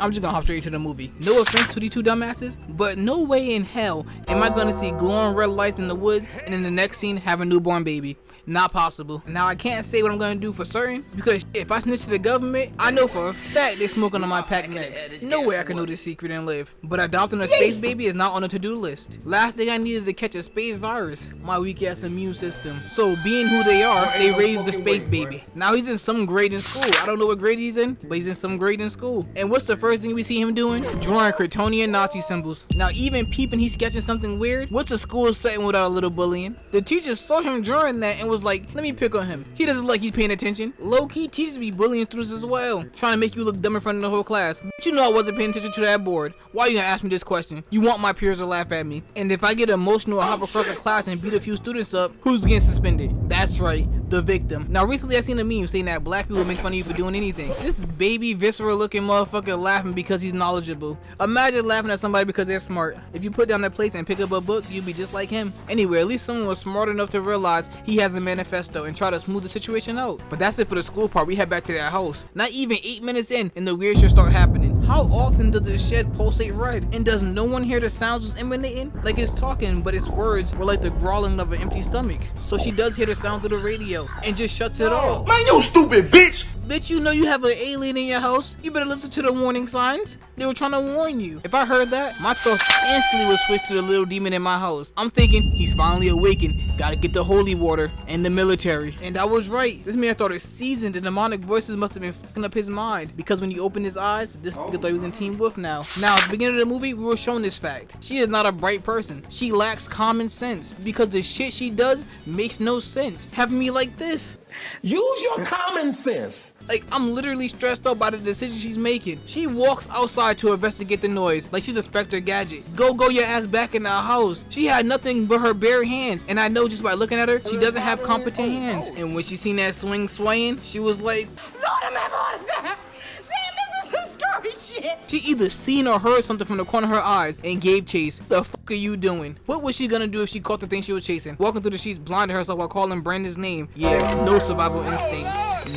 I'm just gonna hop straight to the movie. No offense to these two dumbasses, but no way in hell am I gonna see glowing red lights in the woods and in the next scene have a newborn baby. Not possible. Now I can't say what I'm gonna do for certain because if I snitch to the government, I know for a fact they're smoking on my packed meds. No way I can know this secret and live. But adopting a space baby is not on the to-do list. Last thing I need is to catch a space virus. My weak ass immune system. So being who they are, they raised the space baby. Now he's in some grade in school. I don't know what grade he's in, but he's in some grade in school. And what's the first thing we see him doing? Drawing Kryptonian Nazi symbols. Now even peeping he's sketching something weird. What's a school setting without a little bullying? The teacher saw him drawing that and was like, let me pick on him. He doesn't like he's paying attention. Low-key, teachers be bullying through this as well. Trying to make you look dumb in front of the whole class. But you know I wasn't paying attention to that board. Why you gonna ask me this question? You want my peers to laugh at me. And if I get emotional or hop across the class and beat a few students up, who's getting suspended? That's right, the victim. Now recently I seen a meme saying that black people make fun of you for doing anything. This baby visceral looking motherfucker laughing because he's knowledgeable. Imagine laughing at somebody because they're smart. If you put down their plates and pick up a book, you'd be just like him. Anyway, at least someone was smart enough to realize he has a manifesto and try to smooth the situation out. But that's it for the school part. We head back to their house. Not even 8 minutes in and the weird shit start happening. How often does the shed pulsate red? And does no one hear the sounds it's emanating? Like it's talking, but its words were like the growling of an empty stomach. So she does hear the sound of the radio and just shuts it off. Man, you stupid bitch! Bitch, you know you have an alien in your house. You better listen to the warning signs. They were trying to warn you. If I heard that, my thoughts instantly would switch to the little demon in my house. I'm thinking, he's finally awakened. Gotta get the holy water and the military. And I was right. This man started seasoned. The demonic voices must have been fucking up his mind. Because when he opened his eyes, this nigga thought he was in Team Wolf now. Now, at the beginning of the movie, we were shown this fact. She is not a bright person. She lacks common sense. Because the shit she does makes no sense. Having me like this. Use your common sense. Like, I'm literally stressed out by the decision she's making. She walks outside to investigate the noise like she's Inspector Gadget. Go your ass back in the house. She had nothing but her bare hands, and I know just by looking at her, she doesn't have competent hands. And when she seen that swing swaying, she was like, Lord, I'm having a heart attack. Damn, this is some scary shit. She either seen or heard something from the corner of her eyes and gave chase. The fuck are you doing? What was she gonna do if she caught the thing she was chasing? Walking through the sheets, blinded herself while calling Brandon's name. Yeah, no survival instinct.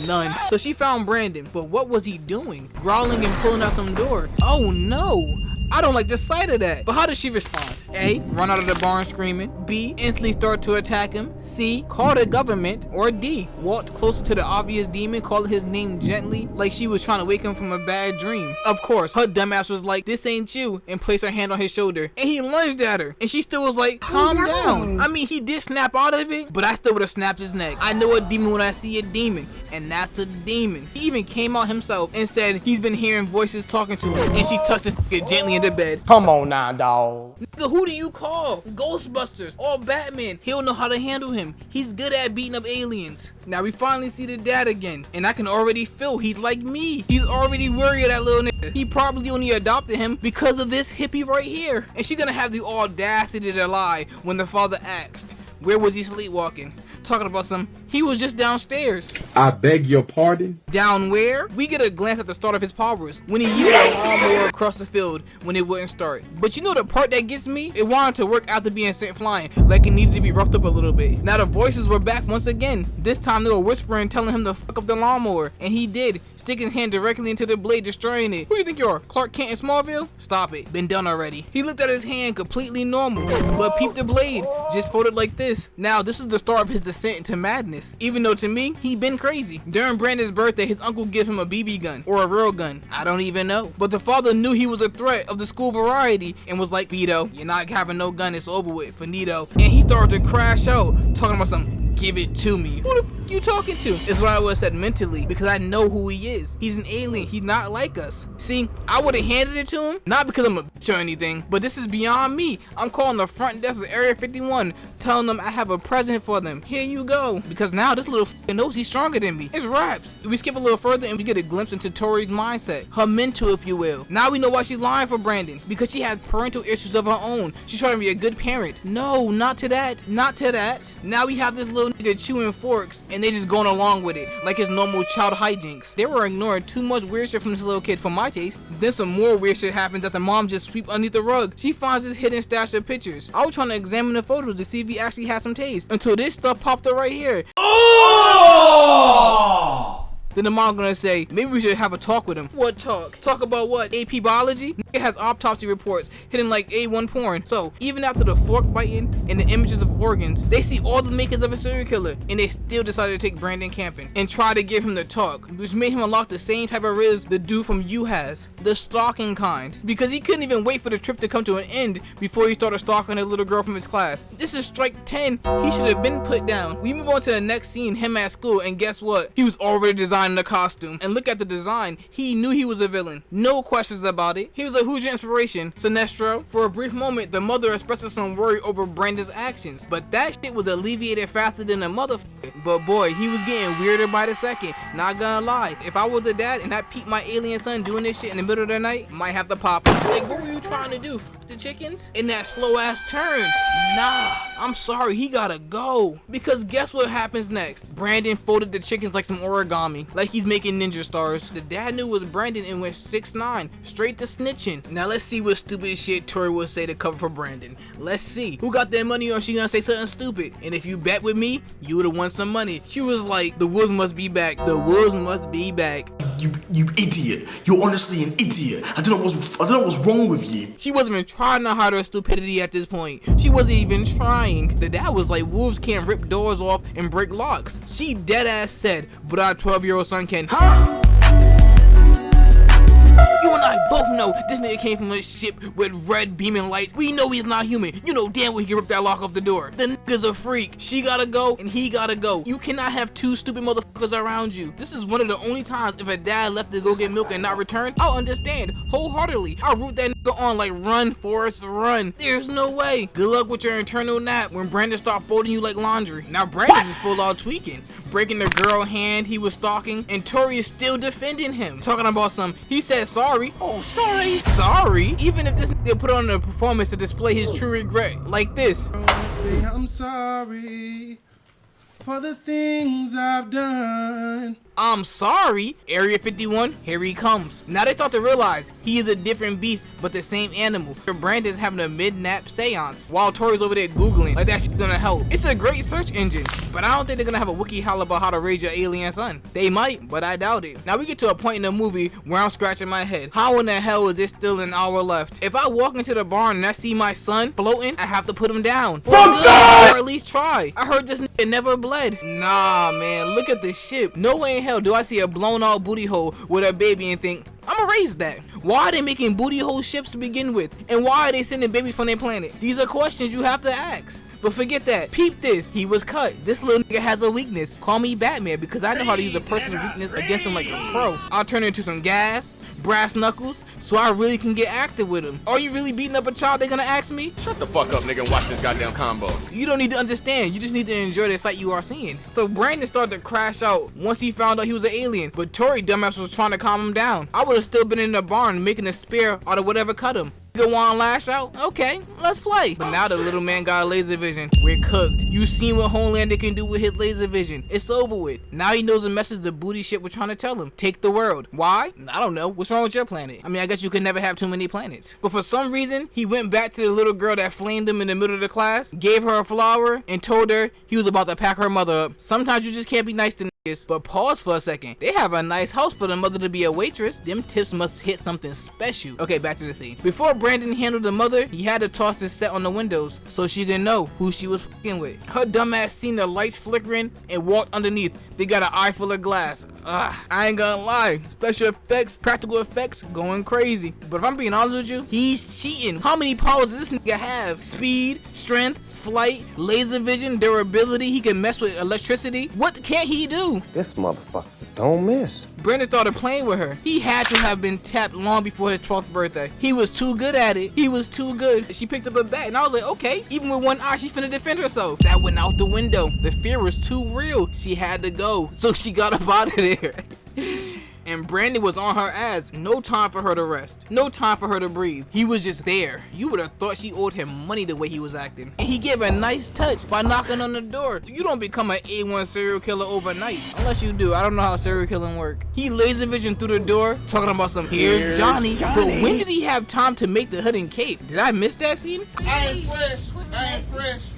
None. So she found Brandon, but what was he doing? Growling and pulling out some door. Oh no! I don't like the sight of that. But how does she respond? A. Run out of the barn screaming. B. Instantly start to attack him. C. Call the government. Or D. Walked closer to the obvious demon, calling his name gently, like she was trying to wake him from a bad dream. Of course, her dumbass was like, this ain't you, and placed her hand on his shoulder. And he lunged at her. And she still was like, calm down. I mean, he did snap out of it, but I still would have snapped his neck. I know a demon when I see a demon. And that's a demon. He even came out himself and said he's been hearing voices talking to him. And she touched his nigga gently in the bed. Come on now, dawg. Nigga, who do you call? Ghostbusters or Batman? He'll know how to handle him. He's good at beating up aliens. Now we finally see the dad again. And I can already feel he's like me. He's already worried of that little nigga. He probably only adopted him because of this hippie right here. And she's gonna have the audacity to lie when the father asked, where was he sleepwalking? Talking about he was just downstairs. I beg your pardon? Down where? We get a glance at the start of his powers when he used a lawnmower across the field when it wouldn't start. But you know the part that gets me? It wanted to work after being sent flying, like it needed to be roughed up a little bit. Now the voices were back once again. This time they were whispering, telling him to fuck up the lawnmower, and he did. Sticking his hand directly into the blade, destroying it. Who you think you are, Clark Kent in Smallville? Stop it, been done already. He looked at his hand completely normal, but peeped the blade, just folded like this. Now this is the start of his descent into madness. Even though to me, he been crazy. During Brandon's birthday, his uncle gave him a BB gun, or a real gun, I don't even know. But the father knew he was a threat of the school variety, and was like, Vito, you're not having no gun, it's over with, finito. And he started to crash out, talking about give it to me. Who the f you talking to? Is what I would have said mentally, because I know who he is. He's an alien. He's not like us. See, I would have handed it to him, not because I'm a bitch or anything, but this is beyond me. I'm calling the front desk of Area 51, telling them I have a present for them. Here you go. Because now this little f knows he's stronger than me. It's raps. We skip a little further and we get a glimpse into Tori's mindset. Her mental, if you will. Now we know why she's lying for Brandon. Because she has parental issues of her own. She's trying to be a good parent. No, not to that. Not to that. Now we have this little nigga chewing forks and they just going along with it like his normal child hijinks. They were ignoring too much weird shit from this little kid for my taste. Then some more weird shit happens that the mom just sweep underneath the rug. She finds this hidden stash of pictures. I was trying to examine the photos to see if he actually had some taste until this stuff popped up right here. Oh! Then the mom gonna say, maybe we should have a talk with him. What talk? Talk about what? AP biology? It has autopsy reports hitting like A1 porn. So even after the fork biting and the images of organs, they see all the makings of a serial killer, and they still decided to take Brandon camping and try to give him the talk, which made him unlock the same type of riz the dude from You has, the stalking kind, because he couldn't even wait for the trip to come to an end before he started stalking a little girl from his class. This is strike 10. He should have been put down. We move on to the next scene, him at school, and guess what? He was already designing the costume, and look at the design. He knew he was a villain. No questions about it. He was like, who's your inspiration? Sinestro. For a brief moment, the mother expresses some worry over Brandon's actions, but that shit was alleviated faster than a motherfucker. But boy, he was getting weirder by the second. Not gonna lie, if I was the dad and I peeped my alien son doing this shit in the middle of the night, might have to pop. Like, what were you trying to do? F the chickens? In that slow ass turn? Nah, I'm sorry, he gotta go. Because guess what happens next? Brandon folded the chickens like some origami, like he's making ninja stars. The dad knew it was Brandon and went 6'9", straight to snitching. Now let's see what stupid shit Tori would say to cover for Brandon. Let's see. Who got that money, or she gonna say something stupid? And if you bet with me, you would've won some money. She was like, the wolves must be back. The wolves must be back. You idiot. You're honestly an idiot. I don't know what's wrong with you. She wasn't even trying to hide her stupidity at this point. She wasn't even trying. The dad was like, wolves can't rip doors off and break locks. She dead ass said, but our 12-year-old son can. Huh? You and I both know this nigga came from a ship with red beaming lights. We know he's not human. You know damn well he can rip that lock off the door. The nigga's a freak. She gotta go and he gotta go. You cannot have two stupid motherfuckers around you. This is one of the only times if a dad left to go get milk and not return, I'll understand wholeheartedly. I'll root that nigga on like, run, Forrest, run. There's no way. Good luck with your internal nap when Brandon start folding you like laundry. Now Brandon just full out tweaking, breaking the girl hand he was stalking, and Tori is still defending him, talking about he said sorry. Oh, sorry. Sorry? Even if this nigga put on a performance to display his true regret, like this. I wanna say I'm sorry for the things I've done. I'm sorry. Area 51, here he comes. Now they start to realize he is a different beast, but the same animal. Brandon's having a mid-nap seance while Tori's over there Googling, like that shit's gonna help. It's a great search engine, but I don't think they're gonna have a wiki howl about how to raise your alien son. They might, but I doubt it. Now we get to a point in the movie where I'm scratching my head. How in the hell is there still an hour left? If I walk into the barn and I see my son floating, I have to put him down. For good, or at least try. I heard this nigga never bled. Nah, man, look at this ship. No way in hell do I see a blown out booty hole with a baby and think, I'ma raise that. Why are they making booty hole ships to begin with? And why are they sending babies from their planet? These are questions you have to ask. But forget that. Peep this. He was cut. This little nigga has a weakness. Call me Batman because I know how to use a person's weakness against him like a pro. I'll turn into some gas, brass knuckles, so I really can get active with him. Are you really beating up a child, they're gonna ask me? Shut the fuck up, nigga, and watch this goddamn combo. You don't need to understand. You just need to enjoy the sight you are seeing. So Brandon started to crash out once he found out he was an alien, but Tori dumbass was trying to calm him down. I would have still been in the barn making a spear out of whatever cut him. You want to lash out? Okay, let's play. But now the little man got laser vision. We're cooked. You seen what Homelander can do with his laser vision. It's over with. Now he knows the message the booty shit we're trying to tell him. Take the world. Why? I don't know. What's wrong with your planet? I mean, I guess you can never have too many planets. But for some reason, he went back to the little girl that flamed him in the middle of the class, gave her a flower, and told her he was about to pack her mother up. Sometimes you just can't be nice to niggas. But pause for a second. They have a nice house for the mother to be a waitress. Them tips must hit something special. Okay, back to the scene. Before Brandon handled the mother, he had to toss his set on the windows so she could know who she was fucking with. Her dumbass seen the lights flickering and walked underneath. They got an eye full of glass. I ain't gonna lie. Special effects, practical effects, going crazy. But if I'm being honest with you, he's cheating. How many powers does this nigga have? Speed, strength, flight, laser vision, durability. He can mess with electricity. What can't he do? This motherfucker don't miss. Brandon started playing with her. He had to have been tapped long before his 12th birthday. He was too good at it. He was too good. She picked up a bat and I was like, okay, even with one eye, she's finna defend herself. That went out the window. The fear was too real. She had to go. So she got up out of there. And Brandon was on her ass. No time for her to rest. No time for her to breathe. He was just there. You would have thought she owed him money the way he was acting. And he gave a nice touch by knocking on the door. You don't become an A1 serial killer overnight. Unless you do. I don't know how serial killing work. He laser visioned through the door, talking about some, here's Johnny. But when did he have time to make the hood and cape? Did I miss that scene? I ain't fresh.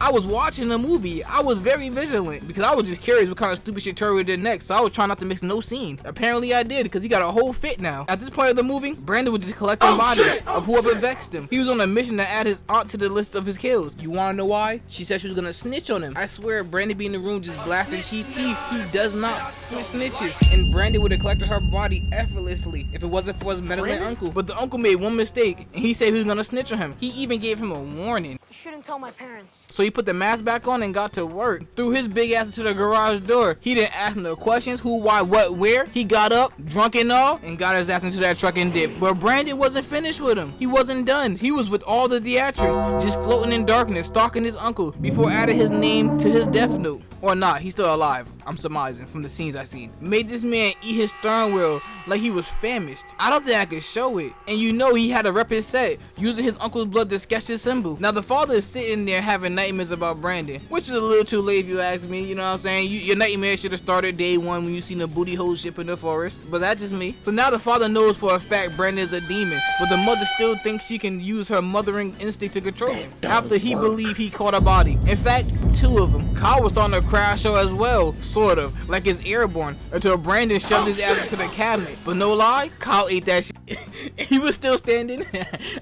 I was watching the movie. I was very vigilant because I was just curious what kind of stupid shit Tori did next. So I was trying not to miss no scene. Apparently I did because he got a whole fit now. At this point of the movie, Brandon was just collecting bodies of whoever vexed him. He was on a mission to add his aunt to the list of his kills. You wanna know why? She said she was gonna snitch on him. I swear, Brandon be in the room just blasting Chief Keef. He does not with snitches. And Brandon would have collected her body effortlessly if it wasn't for his meddling uncle. But the uncle made one mistake and he said he was gonna snitch on him. He even gave him a warning. You shouldn't tell my parents. So he put the mask back on and got to work. Threw his big ass into the garage door. He didn't ask no questions, who, why, what, where. He got up, drunk and all, and got his ass into that truck and dipped. But Brandon wasn't finished with him. He wasn't done. He was with all the theatrics, just floating in darkness, stalking his uncle before adding his name to his death note. Or not, he's still alive. I'm surmising from the scenes I seen. Made this man eat his steering wheel like he was famished. I don't think I could show it. And you know he had to rep his set, using his uncle's blood to sketch his symbol. Now the father is sitting there having nightmares about Brandon, which is a little too late if you ask me, you know what I'm saying? Your nightmare should have started day one when you seen a booty hole ship in the forest, but that's just me. So now the father knows for a fact Brandon is a demon, but the mother still thinks she can use her mothering instinct to control him, after he believed he caught a body. In fact, 2 of them. Kyle was starting to crash show as well, sort of, like it's airborne, until Brandon shoved his ass into the cabinet. But no lie, Kyle ate that shit. He was still standing.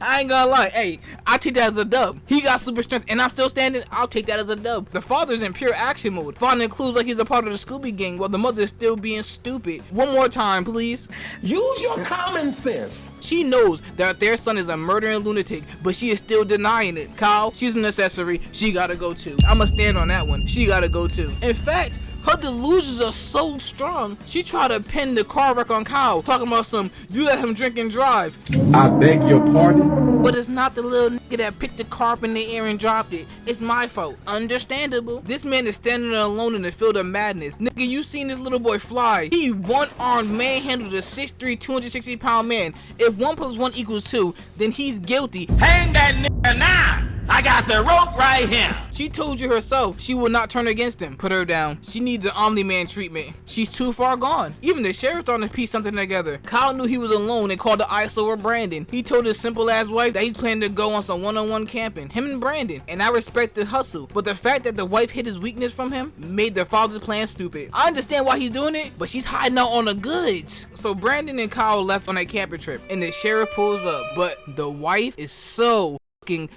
I ain't gonna lie, hey, I take that as a dub. He got super strength and I'm still standing, I'll take that as a dub. The father's in pure action mode, finding clues like he's a part of the Scooby gang while the mother is still being stupid. One more time, please. Use your common sense. She knows that their son is a murdering lunatic, but she is still denying it. Kyle, she's an accessory, she gotta go too. I'ma stand on that one, she gotta go too. In fact, her delusions are so strong, she tried to pin the car wreck on Kyle, talking about some, you let him drink and drive. I beg your pardon? But it's not the little nigga that picked the car up in the air and dropped it. It's my fault. Understandable. This man is standing alone in the field of madness. Nigga, you seen this little boy fly. He one-armed manhandled a 6'3", 260-pound man. If 1 + 1 = 2, then he's guilty. Hang that nigga now. I got the rope right here. She told you herself she will not turn against him. Put her down. She needs the Omni-Man treatment. She's too far gone. Even the sheriff's starting to piece something together. Kyle knew he was alone and called the ISO over Brandon. He told his simple ass wife that he's planning to go on some one-on-one camping. Him and Brandon. And I respect the hustle. But the fact that the wife hid his weakness from him made their father's plan stupid. I understand why he's doing it, but she's hiding out on the goods. So Brandon and Kyle left on a camping trip and the sheriff pulls up. But the wife is so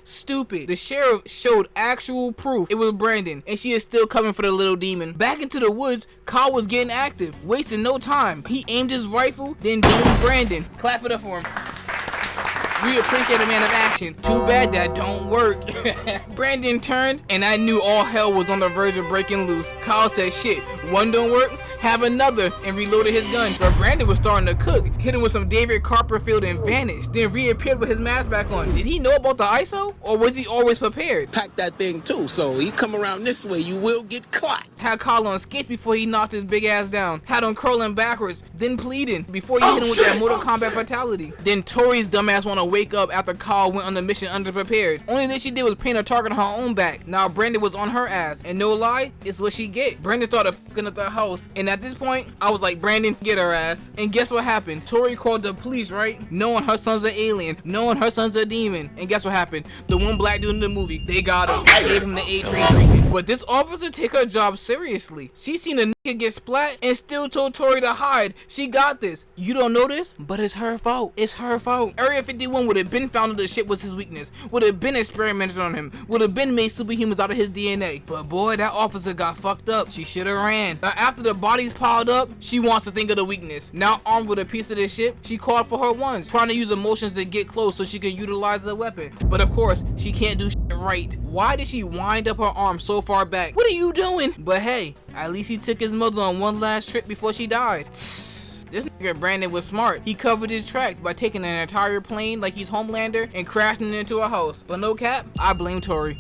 stupid. The sheriff showed actual proof it was Brandon, and she is still coming for the little demon. Back into the woods, Kyle was getting active, wasting no time. He aimed his rifle, then domed Brandon. Clap it up for him. We appreciate a man of action. Too bad that don't work. Brandon turned, and I knew all hell was on the verge of breaking loose. Kyle said, shit, one don't work, have another, and reloaded his gun. But Brandon was starting to cook, hit him with some David Copperfield and vanished, then reappeared with his mask back on. Did he know about the ISO, or was he always prepared? Pack that thing too, so he come around this way, you will get caught. Had Kyle on skates before he knocked his big ass down. Had him curling backwards, then pleading before he hit him with that Mortal Kombat fatality. Then Tori's dumbass wanna wake up after Kyle went on the mission underprepared. Only thing she did was paint a target on her own back. Now Brandon was on her ass, and no lie, it's what she get. Brandon started fucking up the house, and at this point, I was like, Brandon, get her ass. And guess what happened? Tori called the police, right? Knowing her son's an alien, knowing her son's a demon. And guess what happened? The one black dude in the movie, they got him, gave him the A-train treatment. But this officer take her job seriously. She seen a nigga get splat and still told Tori to hide. She got this. You don't know this, but it's her fault. It's her fault. Area 51 would have been found the shit was his weakness, would have been experimented on him, would have been made superhumans out of his DNA. But boy, that officer got fucked up. She should have ran. Now after the bodies piled up, she wants to think of the weakness. Now armed with a piece of this shit, she called for her ones, trying to use emotions to get close so she can utilize the weapon. But of course, she can't do shit right. Why did she wind up her arm so far back? What are you doing? But hey, at least he took his mother on one last trip before she died. This nigga Brandon was smart. He covered his tracks by taking an entire plane like he's Homelander and crashing into a house. But no cap, I blame Tori.